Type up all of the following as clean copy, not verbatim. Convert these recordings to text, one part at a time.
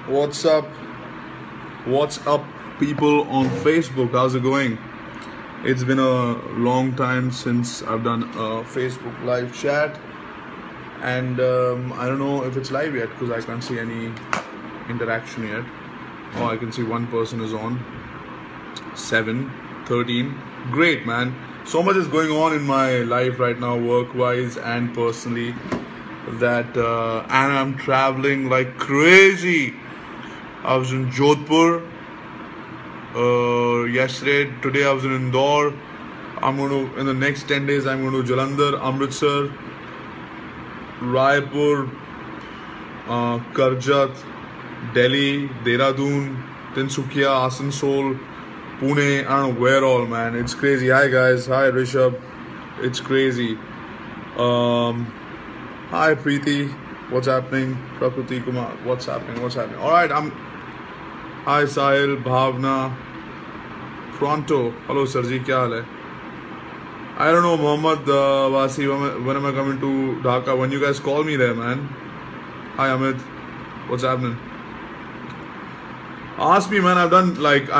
What's up? What's up, people on Facebook? How's it going? It's been a long time since I've done a Facebook live chat, and I don't know if it's live yet because I can't see any interaction yet. Oh, I can see one person is on. 7, 13. Great, man. So much is going on in my life right now, work-wise and personally, that and I'm traveling like crazy. I was in Jodhpur yesterday. Today I was in Indore. In the next 10 days, I'm going to Jalandhar, Amritsar, Raipur, Karjat, Delhi, Dehradun, Tinsukia, Asansol, Pune. I don't know where all, man. It's crazy. Hi guys. Hi Rishabh. It's crazy. Hi Preeti. What's happening? Prakriti Kumar. What's happening? All right. Hi Sahil, Bhavna, Pronto. Hello sir ji, kya haal hai? I don't know, Mohammad Wasi, when am I coming to Dhaka? When you guys call me there, man. Hi Amit. What's happening? Ask me, man. I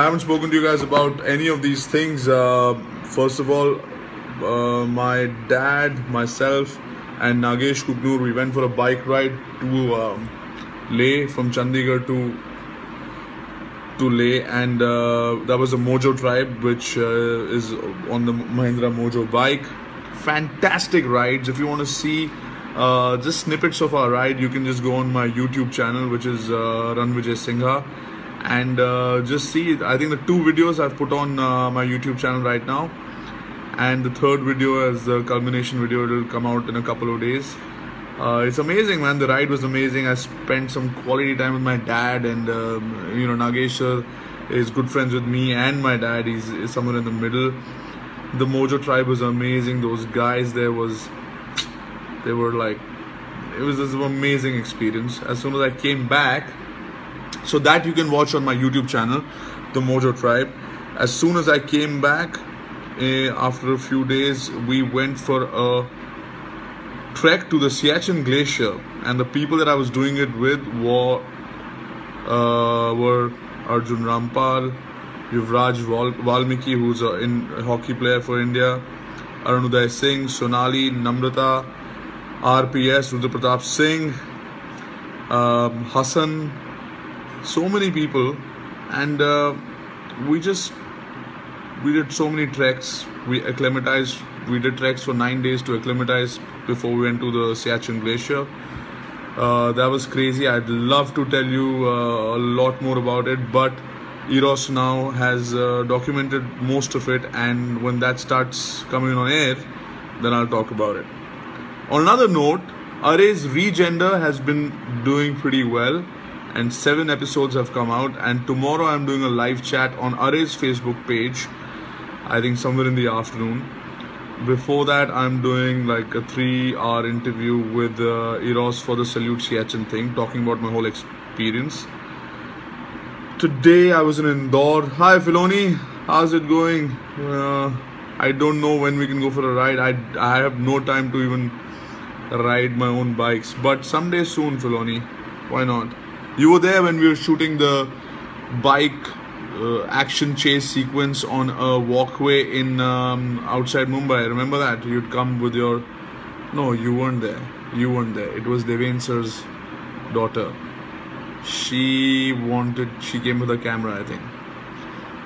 haven't spoken to you guys about any of these things. First of all, my dad, myself, and Nagesh Kupnur, we went for a bike ride to Leh, from Chandigarh to Leh, and that was a Mojo tribe, which is on the Mahindra Mojo bike. Fantastic rides. If you want to see just snippets of our ride, you can just go on my YouTube channel, which is Ranvijay Singha, and just see. I think the 2 videos I've put on my YouTube channel right now, and the 3rd video as the culmination video. It will come out in a couple of days. It's amazing, man. The ride was amazing. I spent some quality time with my dad, and Nagesh sir is good friends with me and my dad. He's somewhere in the middle. The Mojo tribe was amazing. Those guys there it was this amazing experience. As soon as I came back, so that you can watch on my YouTube channel, the Mojo tribe. As soon as I came back, after a few days, we went for a trek to the Siachen Glacier, and the people that I was doing it with were Arjun Rampal, Yuvraj Valmiki, who's a hockey player for India, Arunoday Singh, Sonali, Namrata, RPS, Rudra Pratap Singh, Hassan, so many people, and we did so many treks. We acclimatized. We did treks for 9 days to acclimatize before we went to the Siachen Glacier. That was crazy. I'd love to tell you a lot more about it, but Eros now has documented most of it, and when that starts coming on air, then I'll talk about it. On another note, Array's Regender has been doing pretty well, and 7 episodes have come out, and tomorrow I'm doing a live chat on Array's Facebook page, I think somewhere in the afternoon. Before that, I'm doing like a 3-hour interview with Eros for the Salute Siachen thing, talking about my whole experience. Today I was in Indore. Hi Filoni, how's it going? I don't know when we can go for a ride. I have no time to even ride my own bikes, but someday soon, Filoni. Why not? You were there when we were shooting the bike action chase sequence on a walkway in outside Mumbai. Remember that? You'd come with your... No, you weren't there. It was Deven sir's daughter. She came with a camera, I think.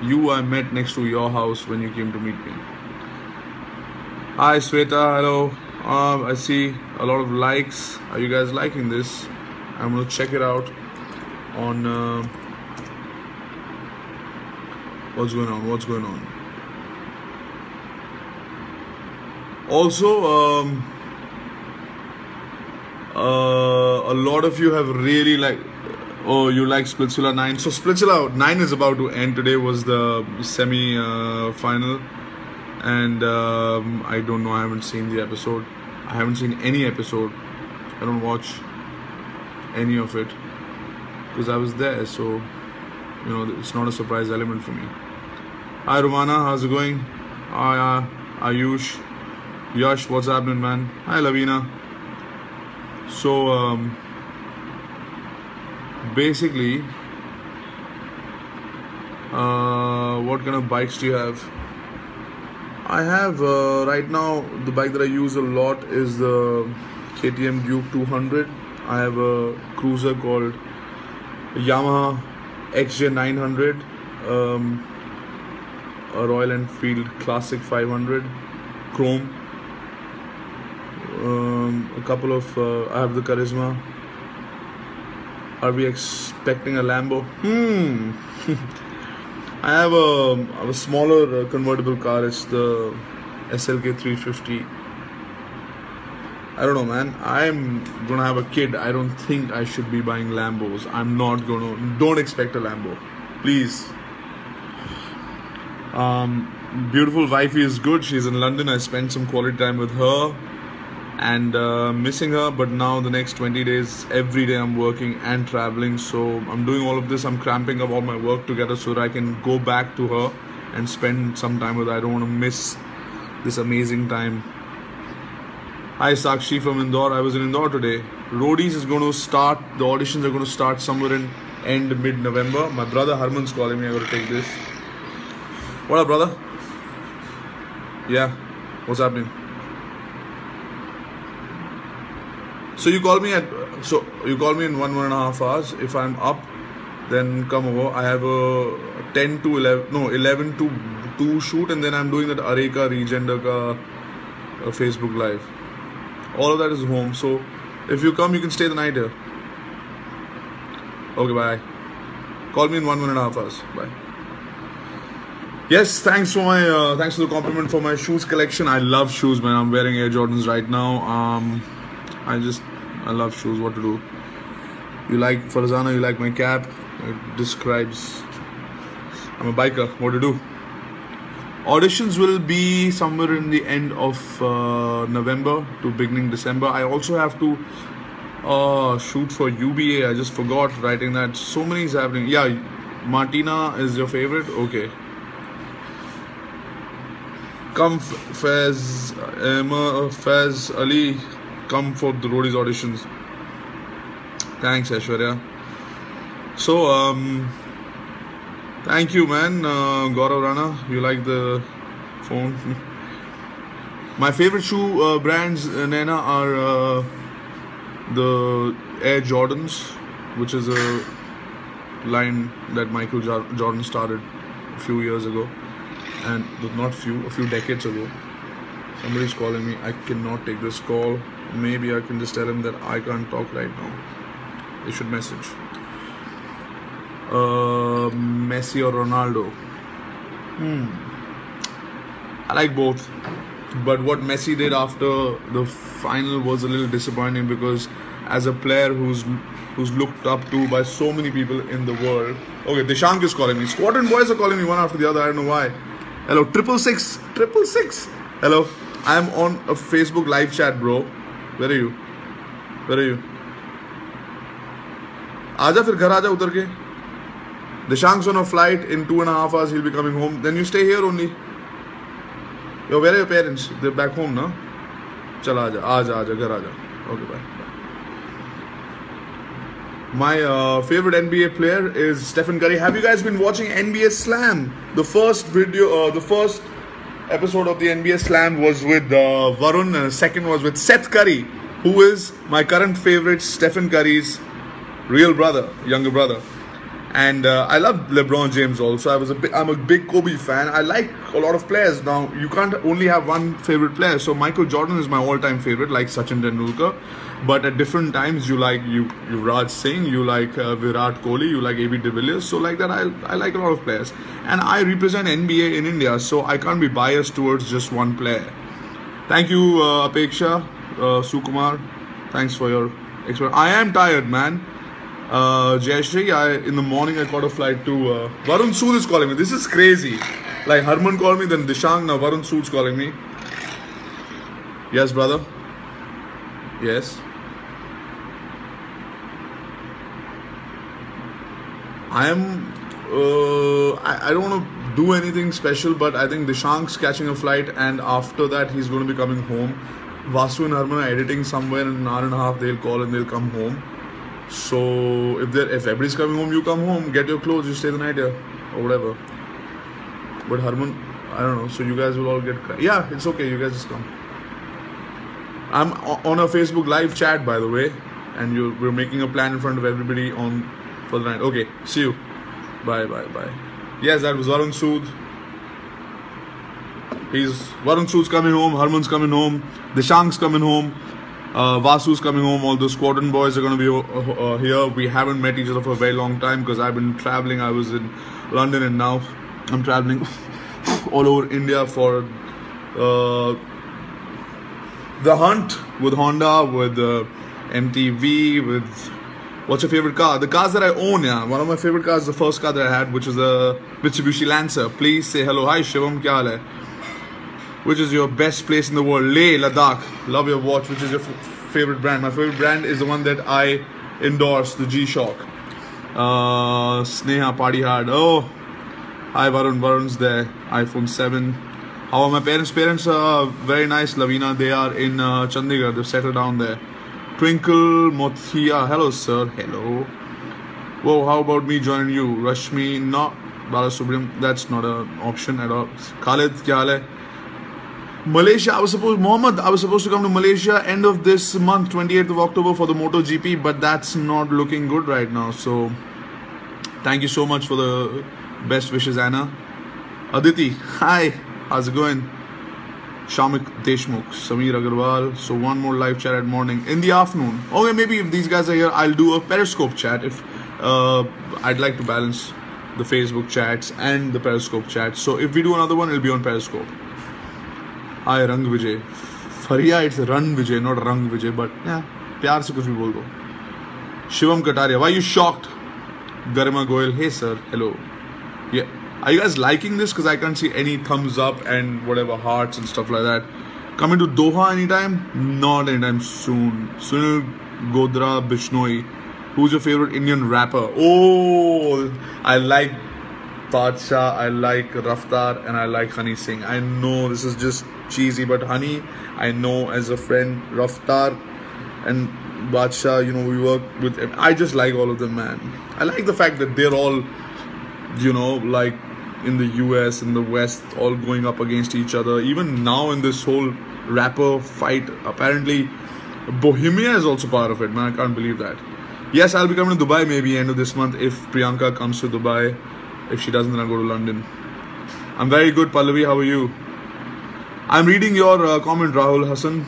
I met next to your house when you came to meet me. Hi Sweta, hello. I see a lot of likes. Are you guys liking this? I'm gonna check it out on... What's going on? Also, a lot of you have really you like Splitsvilla 9. So Splitsvilla 9 is about to end. Today was the semi-final, and I don't know, I haven't seen the episode. I haven't seen any episode. I don't watch any of it because I was there, so it's not a surprise element for me. Hi Romana, how's it going? Hi Ayush, Yash, what's happening, man? Hi Lavina. So basically, what kind of bikes do you have? I have right now, the bike that I use a lot is the KTM Duke 200. I have a cruiser called Yamaha XJ 900, a Royal Enfield Classic 500 Chrome, a couple of I have the Charisma. Are we expecting a Lambo? I have a smaller convertible car. It's the SLK 350. I don't know, man. I'm gonna have a kid. I don't think I should be buying Lambos. I'm not gonna. Don't expect a Lambo, please. Beautiful wifey is good. She's in London. I spent some quality time with her, and missing her. But now the next 20 days, every day I'm working and traveling. So I'm doing all of this. I'm cramping up all my work together so that I can go back to her and spend some time with her. I don't want to miss this amazing time. Hi Sakshi from Indore. I was in Indore today. Roadies is going to start. The auditions are going to start somewhere in mid-November. My brother Harman's calling me. I got to take this. What up, brother? Yeah. What's happening? So you call me in 1.5 hours. If I'm up, then come over. I have a 11 to 2 shoot, and then I'm doing that Areka Regender ka Facebook Live. All of that is home. So if you come, you can stay the night here. Okay, bye. Call me in 1.5 hours. Bye. Yes, thanks for the compliment for my shoes collection. I love shoes, man. I'm wearing Air Jordans right now. I love shoes. What to do? You like Farzana? You like my cap? It describes. I'm a biker. What to do? Auditions will be somewhere in the end of November to beginning December. I also have to shoot for UBA. I just forgot writing that. So many is happening. Yeah, Martina is your favorite? Okay. Come Faz Ali, come for the Roadies auditions. Thanks Aishwarya. So thank you, man. Gaurav Rana, you like the phone? My favorite shoe brands, Naina, are the Air Jordans, which is a line that Michael Jordan started a few years ago, and a few decades ago. Somebody's calling me. I cannot take this call. Maybe I can just tell him that I can't talk right now. They should message. Messi or Ronaldo? I like both, but what Messi did after the final was a little disappointing, because as a player who's looked up to by so many people in the world. Okay, Dishank is calling me. Squadron boys are calling me one after the other. I don't know why. Hello, 666. Hello, I'm on a Facebook live chat, bro. Where are you? Aaja fir ghar aaja utar ke. Dishank's on a flight. In 2.5 hours he'll be coming home. Then you stay here only. Yo, where are your parents? They're back home, no? Chala aaja, ghar aaja. Okay, bye. My favorite NBA player is Stephen Curry. Have you guys been watching NBA Slam? The first episode of the NBA Slam was with Varun, and the second was with Seth Curry, who is my current favorite, Stephen Curry's real brother, younger brother. And I love LeBron James also. I'm a big Kobe fan. I like a lot of players. Now, you can't only have one favorite player. So Michael Jordan is my all-time favorite, like Sachin Tendulkar. But at different times, you like Yuvraj Singh, you like Virat Kohli, you like AB de Villiers. So like that, I like a lot of players. And I represent NBA in India, so I can't be biased towards just one player. Thank you, Apeksha, Sukumar. Thanks for your experience. I am tired, man. Jayashri, in the morning I caught a flight to Varun Sood is calling me. This is crazy. Like Harman called me, then Dishang, now Varun Sood's calling me. Yes, brother. Yes. I don't want to do anything special, but I think Dishank's catching a flight, and after that he's going to be coming home. Vasu and Harman are editing somewhere in an hour and a half. They'll call and they'll come home. So if everybody's coming home, you come home, get your clothes, you stay the night here or whatever. But Harman, I don't know. So you guys will all get. Yeah, it's okay. You guys just come. I'm on a Facebook live chat, by the way, and we're making a plan in front of everybody for the night. Okay, see you. Bye. Yes, that was Varun Sood. Varun Sood's coming home. Harman's coming home. Dishank's coming home. Vasu's coming home. All the squadron boys are going to be here. We haven't met each other for a very long time because I've been traveling. I was in London and now I'm traveling all over India for the hunt with Honda, with MTV, with what's your favorite car? The cars that I own, yeah. One of my favorite cars is the first car that I had, which was the Mitsubishi Lancer. Please say hello. Hi Shivam, kya haal hai? Which is your best place in the world? Leh, Ladakh. Love your watch. Which is your favorite brand? My favorite brand is the one that I endorse, the G-Shock. Sneha, party hard. Oh, hi Varun. Varun's there. iPhone 7. How are my parents? Parents are very nice, Lavina. They are in Chandigarh. They've settled down there. Twinkle Mothia. Hello, sir. Hello. Whoa, how about me joining you? Rashmi, no. Balasubramanian, that's not an option at all. Khalid, kya haal hai? Malaysia, Mohammed, I was supposed to come to Malaysia end of this month, 28th of October for the MotoGP, but that's not looking good right now. So, thank you so much for the best wishes, Anna. Aditi, hi. How's it going? Shamik Deshmukh, Sameer Agarwal. So one more live chat at morning. In the afternoon. Okay, maybe if these guys are here, I'll do a Periscope chat. If I'd like to balance the Facebook chats and the Periscope chat. So if we do another one, it'll be on Periscope. Hi Rang Vijay. Faria, it's Run Vijay, not Rang Vijay. But yeah, प्यार से कुछ भी बोल दो. Shivam Kataria, why are you shocked? Garima Goyal, hey sir, hello. Yeah. Are you guys liking this? Because I can't see any thumbs up and whatever hearts and stuff like that. Coming to Doha anytime? Not anytime soon. Sunil Godra Bishnoi. Who's your favorite Indian rapper? Oh, I like Badshah, I like Raftar, and I like Honey Singh. I know this is just cheesy, but Honey, I know as a friend, Raftar and Badshah, you know, we work with him. I just like all of them, man. I like the fact that they're all, you know, like in the US, in the West, all going up against each other. Even now in this whole rapper fight, apparently Bohemia is also part of it, man. I can't believe that. Yes, I'll be coming to Dubai maybe end of this month if Priyanka comes to Dubai. If she doesn't, then I'll go to London. I'm very good, Pallavi. How are you? I'm reading your comment, Rahul Hassan.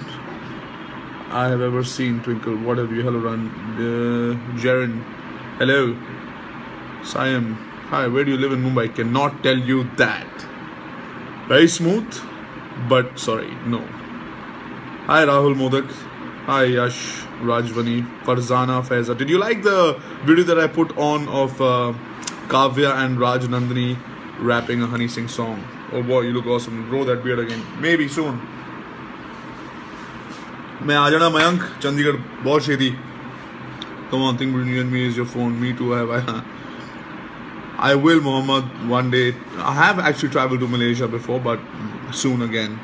I have ever seen Twinkle. What have you? Hello, Run. Jaren. Hello. Siam. Hi, where do you live in Mumbai? Cannot tell you that. Very smooth, but sorry, no. Hi, Rahul Modak. Hi, Yash, Rajvani, Farzana, Faiza. Did you like the video that I put on of Kavya and Raj Nandini rapping a Honey Singh song? Oh boy, you look awesome. Grow that beard again. Maybe soon. मैं आ जाना मयंक चंडीगढ़ बहुत छेती. Come on, thing between you and me is your phone. Me too. I will, Mohammed, one day. I have actually traveled to Malaysia before, but soon again.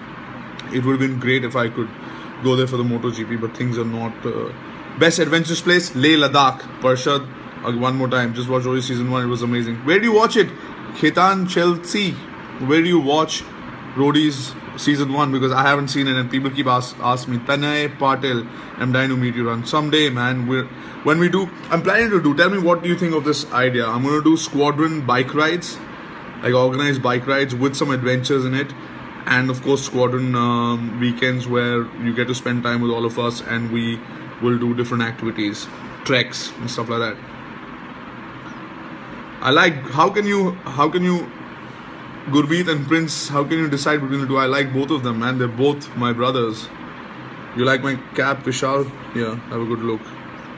It would have been great if I could go there for the MotoGP, but things are not. Best adventurous place, Leh Ladakh. Parshad, one more time. Just watch Roadie season 1. It was amazing. Where do you watch it? Khetan Chelsea. Where do you watch Roadie's season 1? Because I haven't seen it and people keep ask me. Tanay Patel, I'm dying to meet you, Run. Someday, man. When we do, I'm planning to do. Tell me what do you think of this idea. I'm going to do squadron bike rides, like organized bike rides with some adventures in it, and of course squadron weekends where you get to spend time with all of us and we will do different activities, treks and stuff like that. I like. How can you Gurmeet and Prince, how can you decide between the two? I like both of them, man. They're both my brothers. You like my cap, Vishal? Yeah, have a good look.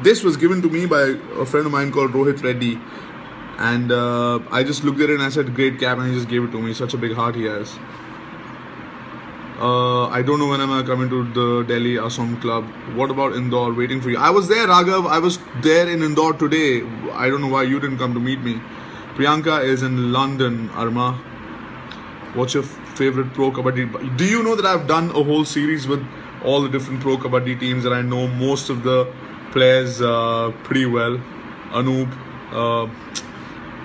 This was given to me by a friend of mine called Rohit Reddy. And I just looked at it and I said, great cap, and he just gave it to me. Such a big heart he has. I don't know when I'm coming to the Delhi Assam Club. What about Indore? Waiting for you. I was there, Raghav. I was there in Indore today. I don't know why you didn't come to meet me. Priyanka is in London, Arma. What's your favorite Pro Kabaddi? Do you know that I've done a whole series with all the different Pro Kabaddi teams and I know most of the plays pretty well. Anoop,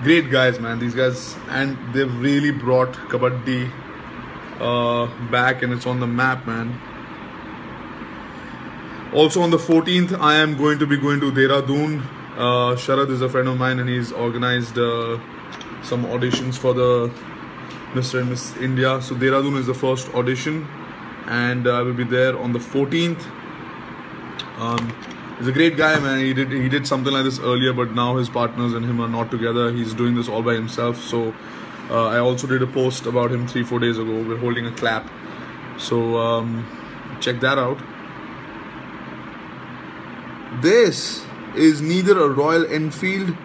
great guys, man. These guys, and they've really brought kabaddi back, and it's on the map, man. Also on the 14th, I am going to be going to Dehradun. Sharad is a friend of mine, and he's organized some auditions for the Mr. and Miss India. So Dehradun is the first audition, and I will be there on the 14th. He's a great guy, man. He did something like this earlier, but now his partners and him are not together. He's doing this all by himself. So I also did a post about him 3-4 days ago. We're holding a clap, so check that out. This is neither a Royal Enfield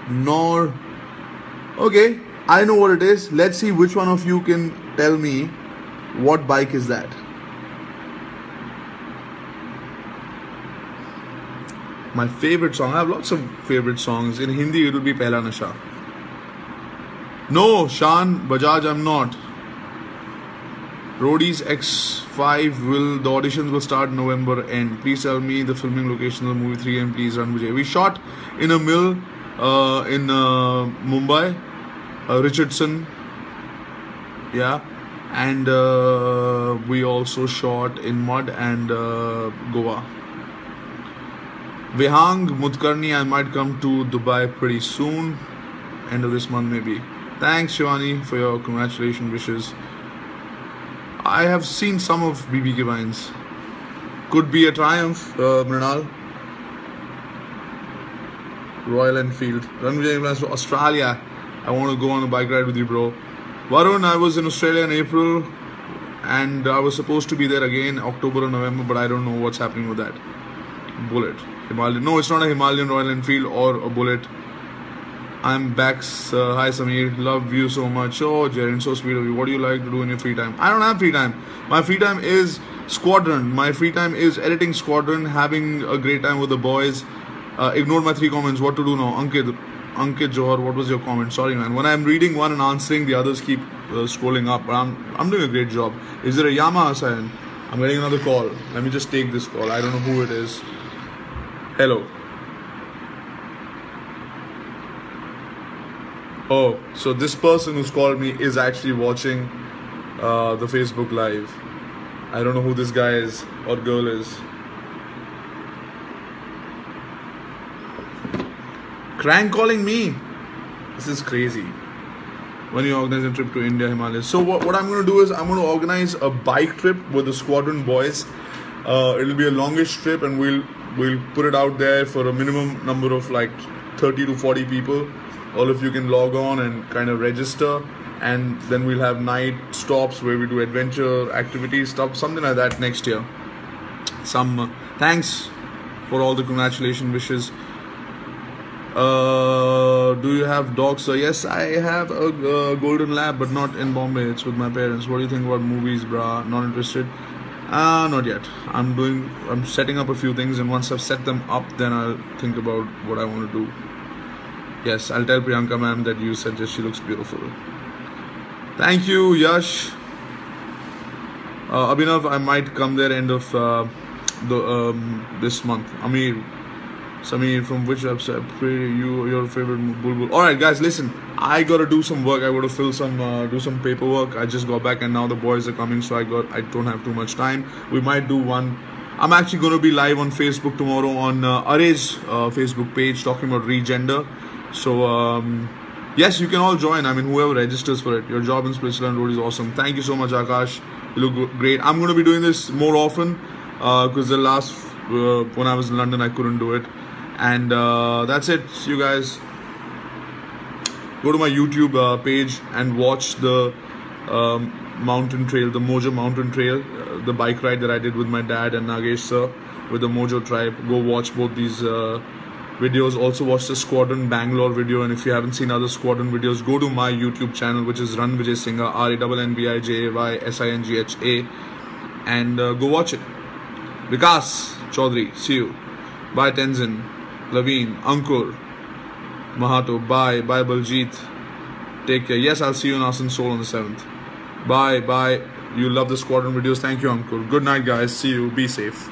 nor... Okay, I know what it is. Let's see which one of you can tell me what bike is that. My favorite song. I have lots of favorite songs. In Hindi, it will be Pehla Nasha. No, Shan Bajaj, I'm not. Roadies X5 the auditions will start November end. Please tell me the filming location of the movie 3 and please run Vijay. We shot in a mill in Mumbai, Richardson, yeah, and we also shot in mud and Goa. Vihang Mutkarni, I might come to Dubai pretty soon, end of this month maybe. Thanks Shivani for your congratulations wishes. I have seen some of BBK Vines. Could be a triumph, Mrinal. Royal Enfield. Ranvijay plans to Australia. I want to go on a bike ride with you, bro. Varun, I was in Australia in April, and I was supposed to be there again October or November, but I don't know what's happening with that. Bullet. Himalayan. No, it's not a Himalayan Royal Enfield or a Bullet. I'm back. Hi Samir, love you so much. Oh Jaren, so sweet of you. What do you like to do in your free time? I don't have free time. My free time is Squadron. My free time is editing Squadron, having a great time with the boys. Ignored my 3 comments. What to do now? Ankit Johar, what was your comment? Sorry man. When I'm reading one and answering, the others keep scrolling up. But I'm doing a great job. Is there a Yamaha sign? I'm getting another call. Let me just take this call. I don't know who it is. Hello. Oh, so this person who's called me is actually watching the Facebook Live. I don't know who this guy is or girl is. Crank calling me. This is crazy. When you organize a trip to India, Himalayas. So what I'm going to do is I'm going to organize a bike trip with the Squadron boys. It'll be a longish trip, and we'll put it out there for a minimum number of like 30 to 40 people. All of you can log on and kind of register, and then we'll have night stops where we do adventure activities, stuff, something like that next year. Thanks for all the congratulations wishes. Do you have dogs? Yes, I have a golden lab, but not in Bombay. It's with my parents. What do you think about movies, brah? Not interested? Not yet. I'm setting up a few things, and once I've set them up, then I'll think about what I want to do. Yes, I'll tell Priyanka ma'am that you suggest she looks beautiful. Thank you, Yash. Abhinav, I might come there end of this month. Amir, Samir, from which website? Your favorite Bulbul. Alright guys, listen. I gotta do some work. I gotta fill some, do some paperwork. I just got back and now the boys are coming, so I don't have too much time. We might do one. I'm actually gonna be live on Facebook tomorrow on Aray's Facebook page talking about regender. So yes, you can all join. I mean, whoever registers for it. Your job in Switzerland Road is awesome. Thank you so much, Akash. You look great. I'm going to be doing this more often because the last when I was in London I couldn't do it. And that's it. See you guys. Go to my YouTube page and watch the mountain trail, the Mojo Mountain Trail, the bike ride that I did with my dad and Nagesh sir with the Mojo tribe. Go watch both these videos. Also watch the Squadron Bangalore video, and if you haven't seen other Squadron videos, go to my YouTube channel, which is Ranvijay Singha, RANNVIJAY SINGHA, and go watch it. Vikas Chaudhary, see you. Bye Tenzin, Laveen, Ankur, Mahato, bye Baljit, take care. Yes, I'll see you in Asansol on the 7th. Bye. You love the Squadron videos. Thank you, Ankur. Good night guys, see you, be safe.